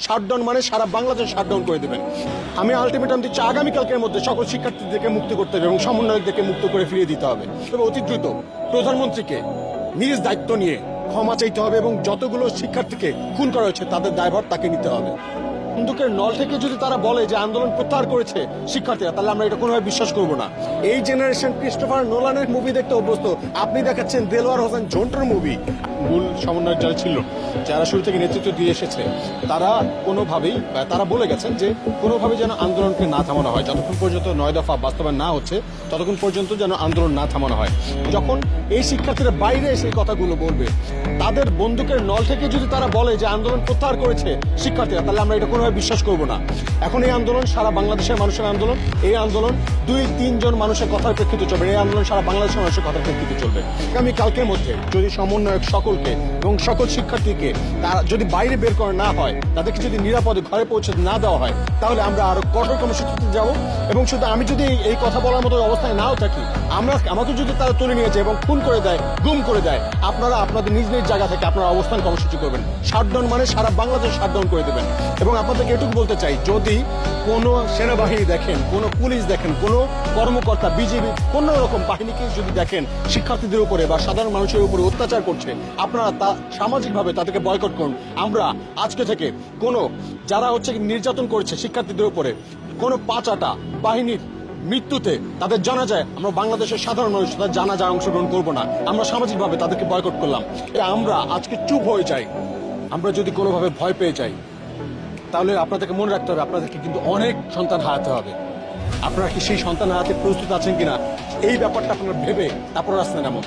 Shutdown মানে সারা Bangladesh shutdown করে দেবেন। আমি আলটিমেটাম দিচ্ছি আগামীকালকের মধ্যে সকল শিক্ষার্থীদেরকে মুক্তি করতে হবে এবং সমন্বয়কদেরকে মুক্ত করে ফিরিয়ে দিতে হবে। তবে অতি দ্রুত প্রধানমন্ত্রীকে নিজ দায়িত্ব নিয়ে ক্ষমা চাইতে হবে এবং যতগুলো শিক্ষার্থীকে খুন করা হয়েছে তাদের দায়ভার তাকে নিতে হবে। বন্দুকের নল থেকে যদি তারা বলে যে আন্দোলন প্রত্যাহার করেছে শিক্ষার্থীরা, তাহলে আমরা এটা কোনোভাবে বিশ্বাস করবো না। এই জেনারেশন ক্রিস্টোফার নোলানের মুভি দেখতে অভ্যস্ত, আপনি দেখাচ্ছেন দেলোয়ার হোসেন ঝন্টুর মুভি। মূল সমন্বয়ক যারা ছিল, যারা শুরু থেকে নেতৃত্ব দিয়ে এসেছে, তারা কোনোভাবেই তারা বলে গেছেন যে কোনোভাবে যেন আন্দোলনকে না থামানো হয়, যতক্ষণ পর্যন্ত 9 দফা বাস্তবায়ন না হচ্ছে ততক্ষণ পর্যন্ত যেন আন্দোলন না থামানো হয়। যখন এই শিক্ষার্থীরা বাইরে এসে এই কথাগুলো বলবে, তাদের বন্দুকের নল থেকে যদি তারা বলে যে আন্দোলন প্রত্যাহার করেছে শিক্ষার্থীরা, তাহলে আমরা এটা কোনোভাবে বিশ্বাস করবো না। এখন এই আন্দোলন সারা বাংলাদেশের মানুষের আন্দোলন। এই আন্দোলন 2-3 জন মানুষের কথার প্রেক্ষিতে চলবে। এই আন্দোলন সারা বাংলাদেশের মানুষের কথার প্রেক্ষিতে চলবে। আগামী কালকের মধ্যে যদি সমন্বয়ক সকলকে এবং সকল শিক্ষার্থীকে তারা যদি বাইরে বের করে না হয়, তাদেরকে যদি নিরাপদে ঘরে পৌঁছে না দেওয়া হয়, তাহলে আমরা আরো কঠোর কর্মসূচিতে যাব। এবং শুধু আমি যদি এই কথা বলার মতো অবস্থায় নাও থাকি, আমাকে যদি তারা তুলে নিয়ে যায় এবং খুন করে দেয়, গুম করে দেয়, আপনারা আপনাদের নিজ নিজ জায়গা থেকে আপনারা অবস্থান কর্মসূচি করবেন। শাটডাউন মানে সারা বাংলাদেশ শাটডাউন করে দেবেন। এবং আপনাদেরকে এটুকু বলতে চাই, যদি কোনো সেনাবাহিনী দেখেন, কোনো পুলিশ দেখেন, কোনো কর্মকর্তা, বিজেপি কোনো রকম বাহিনীকে যদি দেখেন শিক্ষার্থীদের উপরে বা সাধারণ মানুষের উপরে অত্যাচার করছে, আপনারা তা সামাজিকভাবে তাদেরকে বয়কট করুন। আমরা আজকে থেকে কোনো যারা নির্যাতন করছে শিক্ষার্থীদের উপরে, কোনো পাঁচাটা বাহিনীর মৃত্যুতে তাদের জানাজায় আমরা বাংলাদেশের সাধারণ মানুষ তাদের জানাজায় অংশগ্রহণ করবো না। আমরা সামাজিকভাবে তাদেরকে বয়কট করলাম। আমরা আজকে চুপ হয়ে যাই। আমরা যদি কোনোভাবে ভয় পেয়ে যাই, তাহলে আপনাদেরকে মনে রাখতে হবে আপনাদেরকে কিন্তু অনেক সন্তান হারাতে হবে। আপনারা কি সেই সন্তান হারাতে প্রস্তুত আছেন কিনা, এই ব্যাপারটা আপনারা ভেবে তারপর রাস্তায় নামুন।